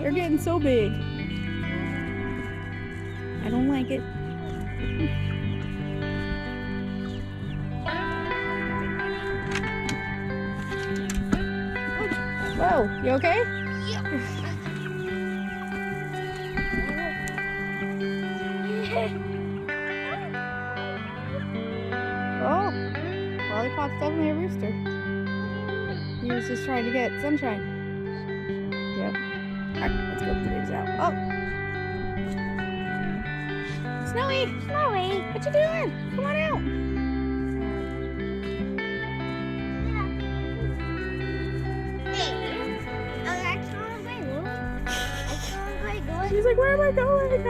They're getting so big. I don't like it. Whoa, you okay? Oh, Lollipop's definitely a rooster. He was just trying to get sunshine. Yep. Alright, let's go put the babies out. Oh! Snowy! Snowy! What you doing? Come on out! She's like, where am I going?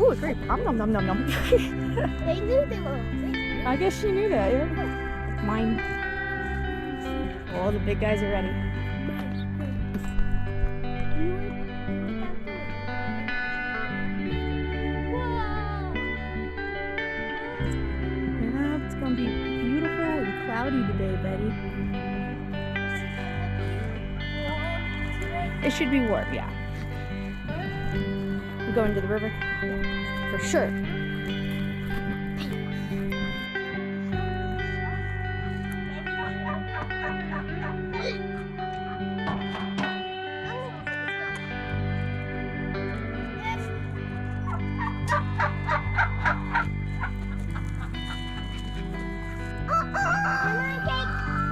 Ooh, great. Nom nom nom nom nom. They knew they were over. I guess she knew that. Yeah. Mine. All the big guys are ready. Yeah, it's gonna be beautiful and cloudy today, Betty. It should be warm, yeah. We're going to the river? Yeah, for sure.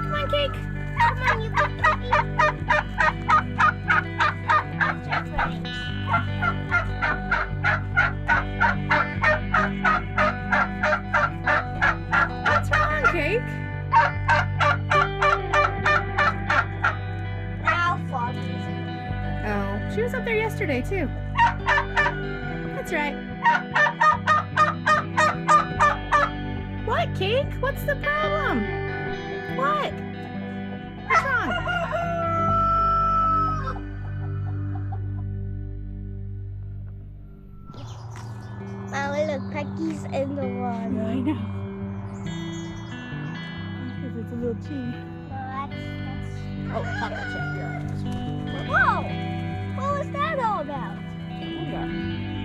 Come on, Cake. Come on, you big puppy. What's wrong, Cake? Now, Florence. Oh, she was up there yesterday, too. That's right. What, Cake? What's the problem? What? What's wrong? Mama, look, Pecky's in the water. I know. Because it's a little teeny. Oh, pop that check. Whoa! What was that all about? We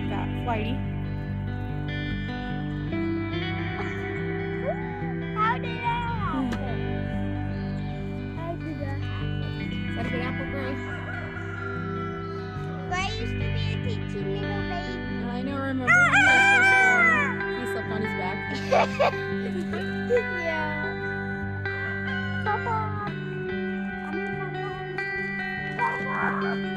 got Whitey. How did that happen? How did that happen? Is that a good apple, Gray? Gray used to be a teeny little baby. I know, remember. He slept on his back. Yeah. Papa. Okay.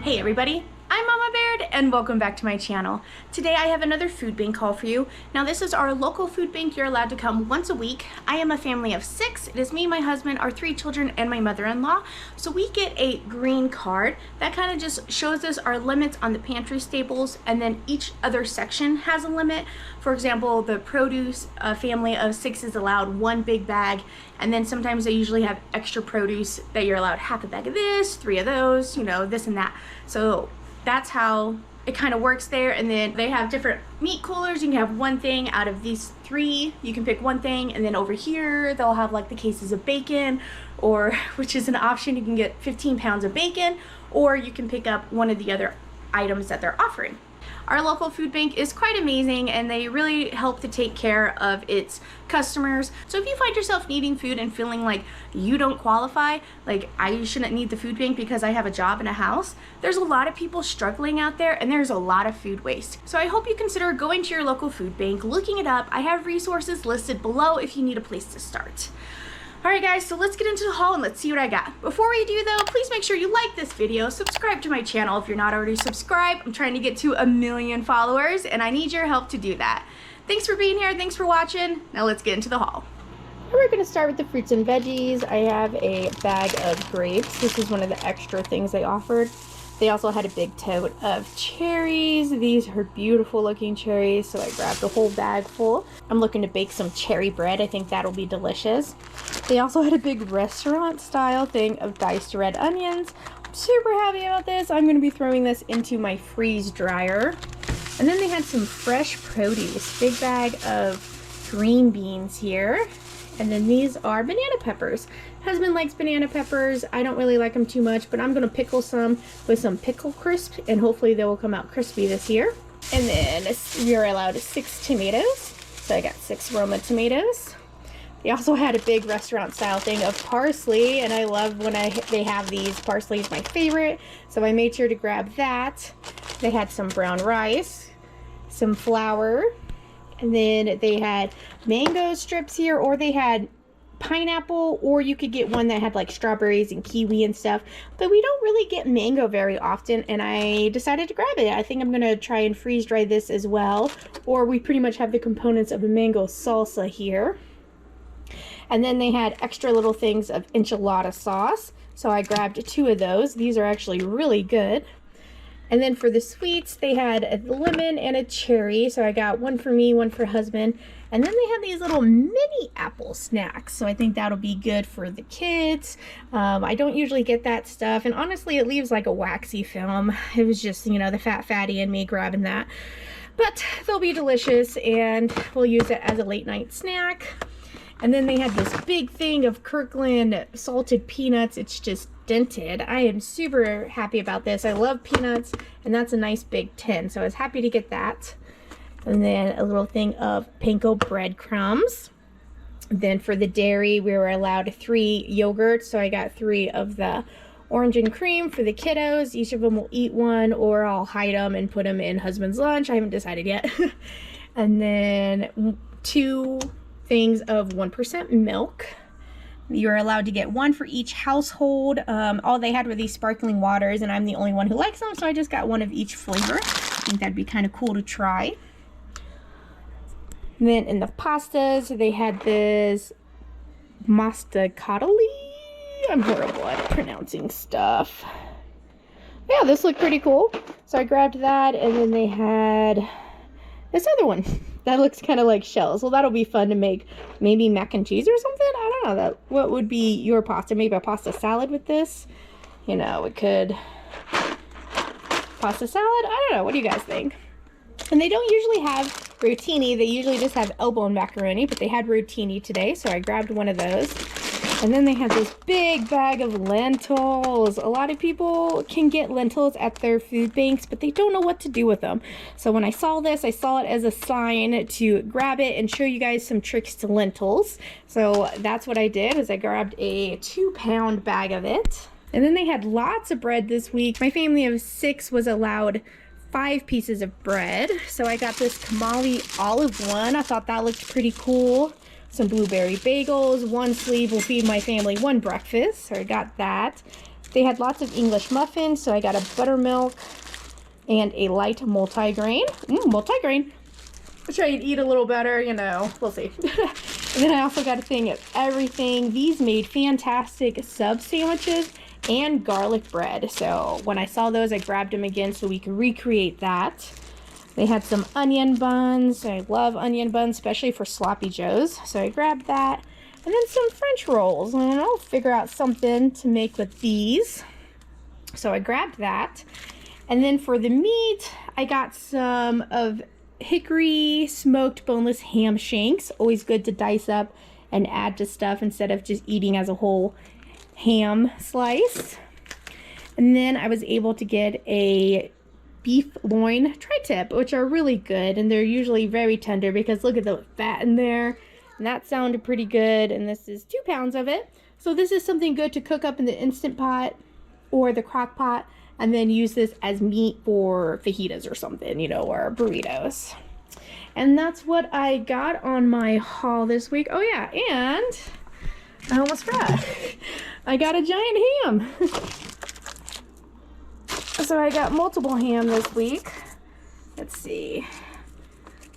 Hey everybody, I'm Mama Baird and welcome back to my channel. Today I have another food bank haul for you. Now this is our local food bank. You're allowed to come once a week. I am a family of 6. It is me, my husband, our 3 children, and my mother-in-law. So we get a green card that kind of just shows us our limits on the pantry staples, and then each other section has a limit. For example, the produce, a family of 6 is allowed 1 big bag, and then sometimes they usually have extra produce that you're allowed half a bag of this, 3 of those, you know, this and that. So that's how it kind of works there. And then they have different meat coolers. You can have 1 thing out of these 3. You can pick 1 thing, and then over here they'll have like the cases of bacon, or which is an option. You can get 15 pounds of bacon, or you can pick up one of the other items that they're offering. Our local food bank is quite amazing, and they really help to take care of its customers. So if you find yourself needing food and feeling like you don't qualify, like I shouldn't need the food bank because I have a job and a house, there's a lot of people struggling out there, and there's a lot of food waste. So I hope you consider going to your local food bank, looking it up. I have resources listed below if you need a place to start. Alright guys, so let's get into the haul and let's see what I got. Before we do though, please make sure you like this video, subscribe to my channel if you're not already subscribed. I'm trying to get to 1 million followers, and I need your help to do that. Thanks for being here, thanks for watching. Now let's get into the haul. We're going to start with the fruits and veggies. I have a bag of grapes. This is one of the extra things they offered. They also had a big tote of cherries. These are beautiful looking cherries, so I grabbed a whole bag full. I'm looking to bake some cherry bread. I think that'll be delicious. They also had a big restaurant style thing of diced red onions, super happy about this. I'm going to be throwing this into my freeze dryer. And then they had some fresh produce. Big bag of green beans here. And then these are banana peppers. Husband likes banana peppers. I don't really like them too much, but I'm going to pickle some with some pickle crisp, and hopefully they will come out crispy this year. And then you're allowed 6 tomatoes. So I got 6 Roma tomatoes. They also had a big restaurant style thing of parsley, and I love when they have these. Parsley is my favorite, so I made sure to grab that. They had some brown rice, some flour, and then they had mango strips here, or they had pineapple, or you could get one that had like strawberries and kiwi and stuff, but we don't really get mango very often, and I decided to grab it. I think I'm gonna try and freeze dry this as well, or we pretty much have the components of a mango salsa here. And then they had extra little things of enchilada sauce, so I grabbed 2 of those. These are actually really good. And then for the sweets, they had a lemon and a cherry, so I got one for me, one for husband. And then they had these little mini apple snacks, so I think that'll be good for the kids. I don't usually get that stuff, and honestly, it leaves like a waxy film. It was just, you know, the fat fatty in me grabbing that. But they'll be delicious, and we'll use it as a late night snack. And then they had this big thing of Kirkland salted peanuts. It's just dented. I am super happy about this. I love peanuts, and that's a nice big tin, so I was happy to get that. And then a little thing of panko breadcrumbs. Then for the dairy, we were allowed 3 yogurts, so I got 3 of the orange and cream for the kiddos. Each of them will eat one, or I'll hide them and put them in husband's lunch. I haven't decided yet. And then 2 things of 1% milk. You're allowed to get 1 for each household. All they had were these sparkling waters, and I'm the only one who likes them, so I just got 1 of each flavor. I think that'd be kind of cool to try. And then in the pastas, they had this mastacatali. I'm horrible at pronouncing stuff. Yeah, this looked pretty cool. So I grabbed that, and then they had this other one that looks kind of like shells. Well, that'll be fun to make. Maybe mac and cheese or something? I don't know. What would be your pasta? Maybe a pasta salad with this? You know, it could. Pasta salad? I don't know. What do you guys think? And they don't usually have rotini. They usually just have elbow macaroni, but they had rotini today, so I grabbed 1 of those. And then they had this big bag of lentils. A lot of people can get lentils at their food banks, but they don't know what to do with them. So when I saw this, I saw it as a sign to grab it and show you guys some tricks to lentils. So that's what I did, is I grabbed a 2-pound bag of it. And then they had lots of bread this week. My family of 6 was allowed 5 pieces of bread. So I got this Kamali olive one. I thought that looked pretty cool. Some blueberry bagels. 1 sleeve will feed my family 1 breakfast, so I got that. They had lots of English muffins, so I got a buttermilk and a light multigrain. Multigrain. I'll try and eat a little better, you know, we'll see. And then I also got a thing of everything. These made fantastic sub sandwiches and garlic bread. So when I saw those, I grabbed them again so we could recreate that. They had some onion buns. I love onion buns, especially for sloppy joes. So I grabbed that. And then some French rolls. And I'll figure out something to make with these. So I grabbed that. And then for the meat, I got some of hickory smoked boneless ham shanks. Always good to dice up and add to stuff instead of just eating as a whole ham slice. And then I was able to get a beef loin tri-tip, which are really good, and they're usually very tender because look at the fat in there, and that sounded pretty good. And this is 2 pounds of it, so this is something good to cook up in the Instant Pot or the crock pot, and then use this as meat for fajitas or something, you know, or burritos. And that's what I got on my haul this week. Oh yeah, and I almost forgot. I got a giant ham. So I got multiple ham this week. Let's see.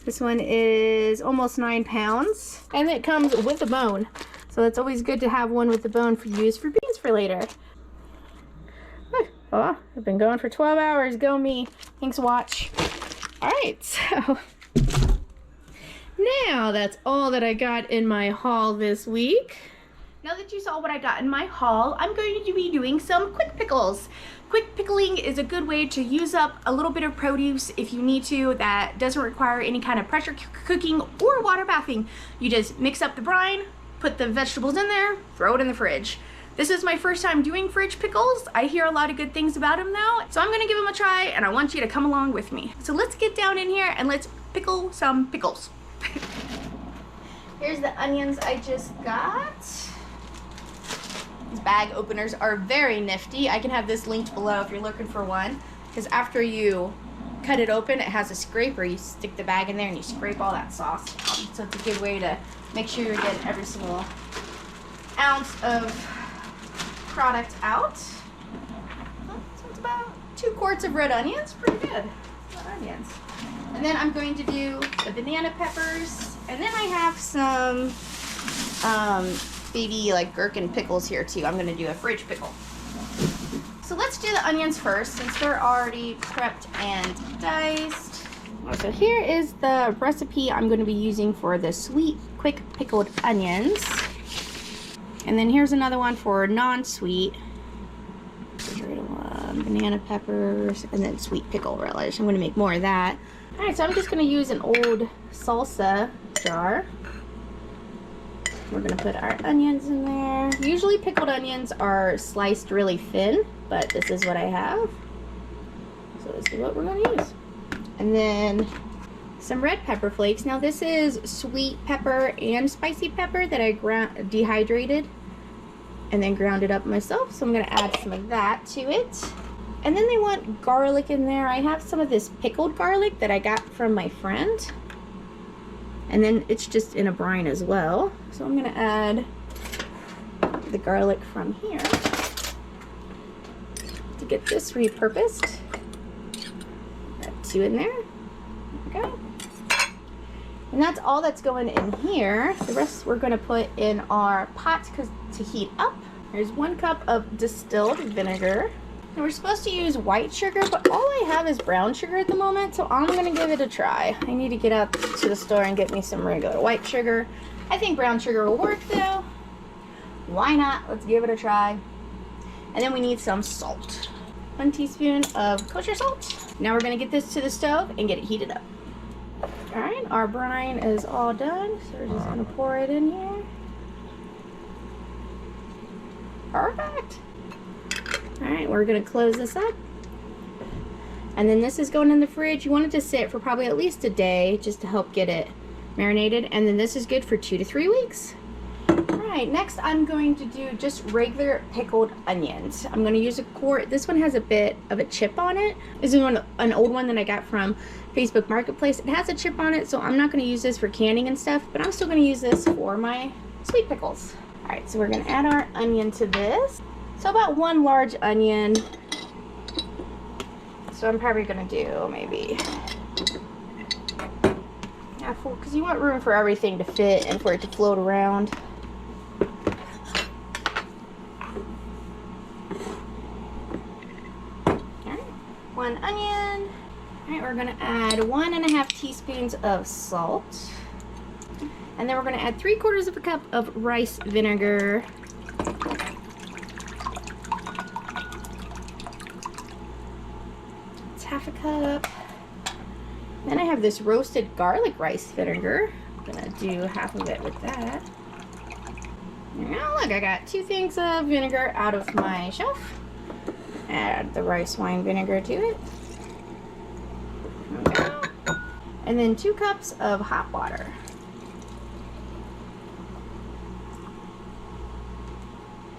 This one is almost 9 pounds. And it comes with a bone. So it's always good to have one with the bone for use for beans for later. Oh, I've been going for 12 hours. Go me. Thanks, watch. Alright, so now that's all that I got in my haul this week. Now that you saw what I got in my haul, I'm going to be doing some quick pickles. Quick pickling is a good way to use up a little bit of produce if you need to that doesn't require any kind of pressure cooking or water bathing. You just mix up the brine, put the vegetables in there, throw it in the fridge. This is my first time doing fridge pickles. I hear a lot of good things about them though, so I'm gonna give them a try and I want you to come along with me. So let's get down in here and let's pickle some pickles. Here's the onions I just got. These bag openers are very nifty. I can have this linked below if you're looking for one, because after you cut it open, it has a scraper. You stick the bag in there and you scrape all that sauce. So it's a good way to make sure you're getting every single ounce of product out. So it's about 2 quarts of red onions. Pretty good. Red onions. And then I'm going to do the banana peppers. And then I have some baby like gherkin pickles here too. I'm gonna do a fridge pickle. So let's do the onions first since they're already prepped and diced. So here is the recipe I'm gonna be using for the sweet, quick pickled onions. And then here's another one for non-sweet. Banana peppers and then sweet pickle relish. I'm gonna make more of that. All right, so I'm just gonna use an old salsa jar. We're gonna put our onions in there. Usually pickled onions are sliced really thin, but this is what I have. So this is what we're gonna use. And then some red pepper flakes. Now this is sweet pepper and spicy pepper that I dehydrated and then ground it up myself. So I'm gonna add some of that to it. And then they want garlic in there. I have some of this pickled garlic that I got from my friend. And then it's just in a brine as well. So I'm gonna add the garlic from here to get this repurposed. Got 2 in there. There we go. And that's all that's going in here. The rest we're gonna put in our pot to heat up. There's 1 cup of distilled vinegar. Now we're supposed to use white sugar, but all I have is brown sugar at the moment, so I'm gonna give it a try. I need to get out to the store and get me some regular white sugar. I think brown sugar will work though. Why not? Let's give it a try. And then we need some salt. 1 teaspoon of kosher salt. Now we're gonna get this to the stove and get it heated up. All right, our brine is all done, so we're just gonna pour it in here. Perfect. All right, we're gonna close this up. And then this is going in the fridge. You want it to sit for probably at least a day just to help get it marinated. And then this is good for 2 to 3 weeks. All right, next I'm going to do just regular pickled onions. I'm gonna use a quart. This one has a bit of a chip on it. This is an old one that I got from Facebook Marketplace. It has a chip on it, so I'm not gonna use this for canning and stuff, but I'm still gonna use this for my sweet pickles. All right, so we're gonna add our onion to this. So about 1 large onion. So I'm probably gonna do maybe half full, because you want room for everything to fit and for it to float around. Alright, 1 onion. Alright, we're gonna add 1½ teaspoons of salt. And then we're gonna add 3/4 cup of rice vinegar. Half a cup. Then I have this roasted garlic rice vinegar. I'm gonna do half of it with that. Now look, I got 2 things of vinegar out of my shelf. Add the rice wine vinegar to it. Okay. And then 2 cups of hot water.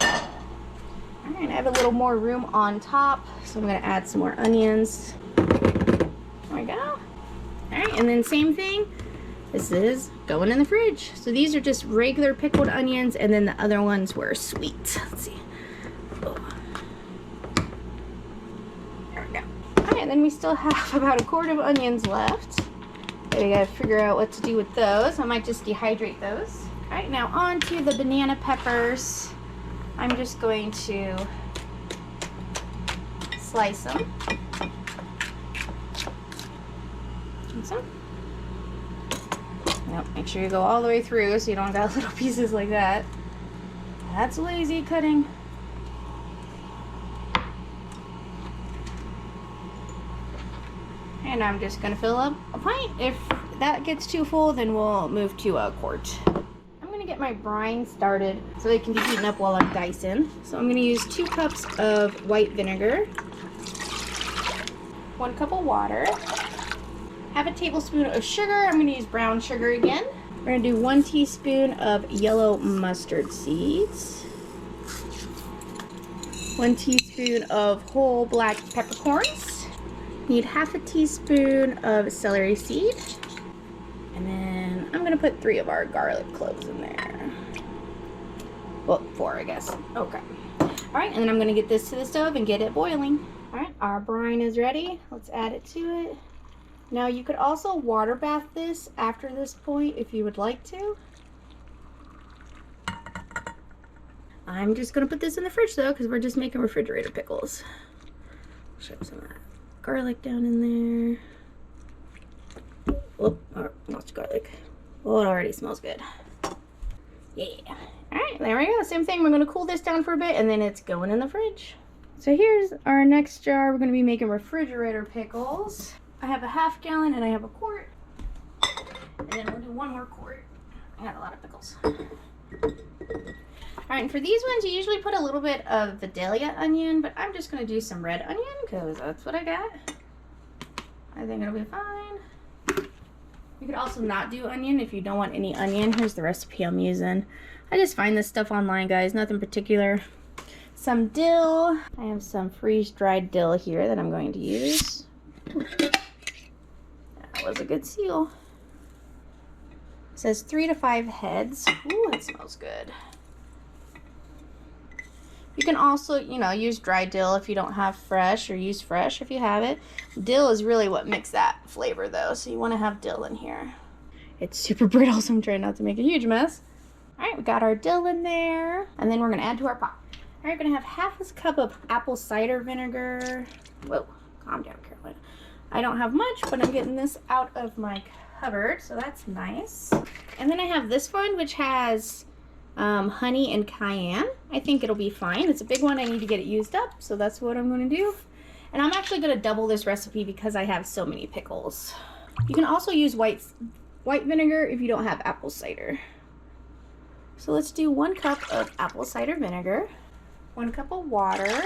Alright, I have a little more room on top, so I'm gonna add some more onions. There we go. Alright, and then same thing. This is going in the fridge. So these are just regular pickled onions, and then the other ones were sweet. Let's see. Oh. There we go. Alright, and then we still have about 1 quart of onions left. Okay, we gotta figure out what to do with those. I might just dehydrate those. Alright, now on to the banana peppers. I'm just going to slice them. And so. Yep, make sure you go all the way through so you don't got little pieces like that. That's lazy cutting. And I'm just gonna fill up a pint. If that gets too full, then we'll move to a quart. I'm gonna get my brine started so it can be heating up while I'm dicing. So I'm gonna use 2 cups of white vinegar, 1 cup of water, half a tablespoon of sugar. I'm gonna use brown sugar again. We're gonna do 1 teaspoon of yellow mustard seeds, 1 teaspoon of whole black peppercorns. Need half a teaspoon of celery seed. And then I'm gonna put 3 of our garlic cloves in there. Well, 4, I guess. Okay. All right, and then I'm gonna get this to the stove and get it boiling. All right, our brine is ready. Let's add it to it. Now you could also water bath this after this point if you would like to. I'm just gonna put this in the fridge though, because we're just making refrigerator pickles. Shove some of that garlic down in there. Oh, lost garlic. Oh, it already smells good. Yeah. All right, there we go. Same thing. We're going to cool this down for a bit, and then it's going in the fridge. So here's our next jar. We're going to be making refrigerator pickles. I have a half gallon, and I have a quart. And then we'll do 1 more quart. I got a lot of pickles. All right, and for these ones, you usually put a little bit of Vidalia onion, but I'm just going to do some red onion because that's what I got. I think it'll be fine. You could also not do onion if you don't want any onion. Here's the recipe I'm using. I just find this stuff online, guys. Nothing particular. Some dill. I have some freeze-dried dill here that I'm going to use. That was a good seal. It says 3 to 5 heads. Ooh, it smells good. You can also, you know, use dry dill if you don't have fresh, or use fresh if you have it. Dill is really what makes that flavor though, so you want to have dill in here. It's super brittle, so I'm trying not to make a huge mess. All right, we got our dill in there, and then we're going to add to our pot. All right, we're going to have half a cup of apple cider vinegar. Whoa, calm down, Carolina. I don't have much, but I'm getting this out of my cupboard, so that's nice. And then I have this one, which has honey and cayenne. I think it'll be fine. It's a big one. I need to get it used up, so that's what I'm going to do. And I'm actually going to double this recipe because I have so many pickles. You can also use white vinegar if you don't have apple cider. So let's do 1 cup of apple cider vinegar, 1 cup of water.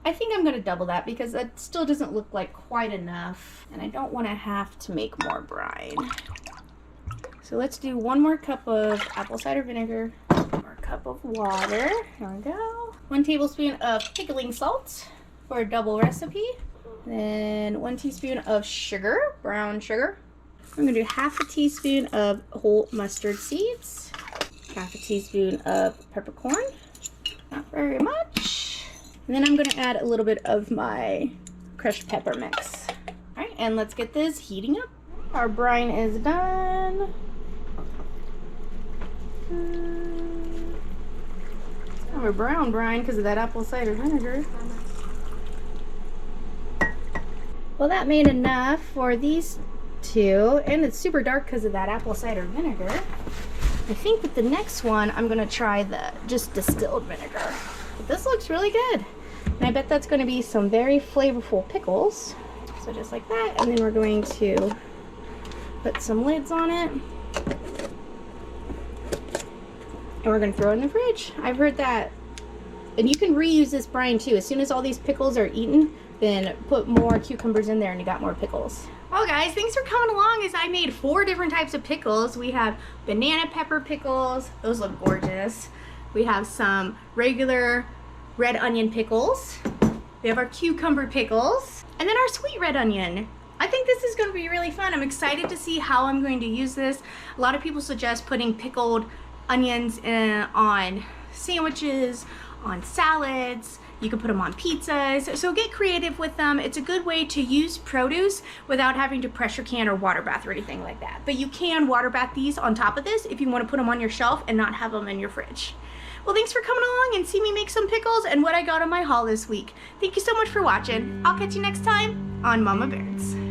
I think I'm going to double that because that still doesn't look like quite enough, and I don't want to have to make more brine. So let's do 1 more cup of apple cider vinegar, 1 more cup of water. Here we go. 1 tablespoon of pickling salt for a double recipe. Then 1 teaspoon of sugar, brown sugar. I'm gonna do half a teaspoon of whole mustard seeds, half a teaspoon of peppercorn, not very much. And then I'm gonna add a little bit of my crushed pepper mix. All right, and let's get this heating up. Our brine is done. It's kind of a brown brine because of that apple cider vinegar. Well, that made enough for these 2, and it's super dark because of that apple cider vinegar. I think with the next one, I'm going to try the just distilled vinegar. But this looks really good. And I bet that's going to be some very flavorful pickles. So just like that, and then we're going to put some lids on it. And we're going to throw it in the fridge. I've heard that. And you can reuse this brine too. As soon as all these pickles are eaten, then put more cucumbers in there and you got more pickles. Well guys, thanks for coming along as I made 4 different types of pickles. We have banana pepper pickles. Those look gorgeous. We have some regular red onion pickles. We have our cucumber pickles. And then our sweet red onion. I think this is going to be really fun. I'm excited to see how I'm going to use this. A lot of people suggest putting pickled onions on sandwiches, on salads. You can put them on pizzas. So get creative with them. It's a good way to use produce without having to pressure can or water bath or anything like that. But you can water bath these on top of this if you want to put them on your shelf and not have them in your fridge. Well, thanks for coming along and see me make some pickles and what I got on my haul this week. Thank you so much for watching. I'll catch you next time on Mama Baird's.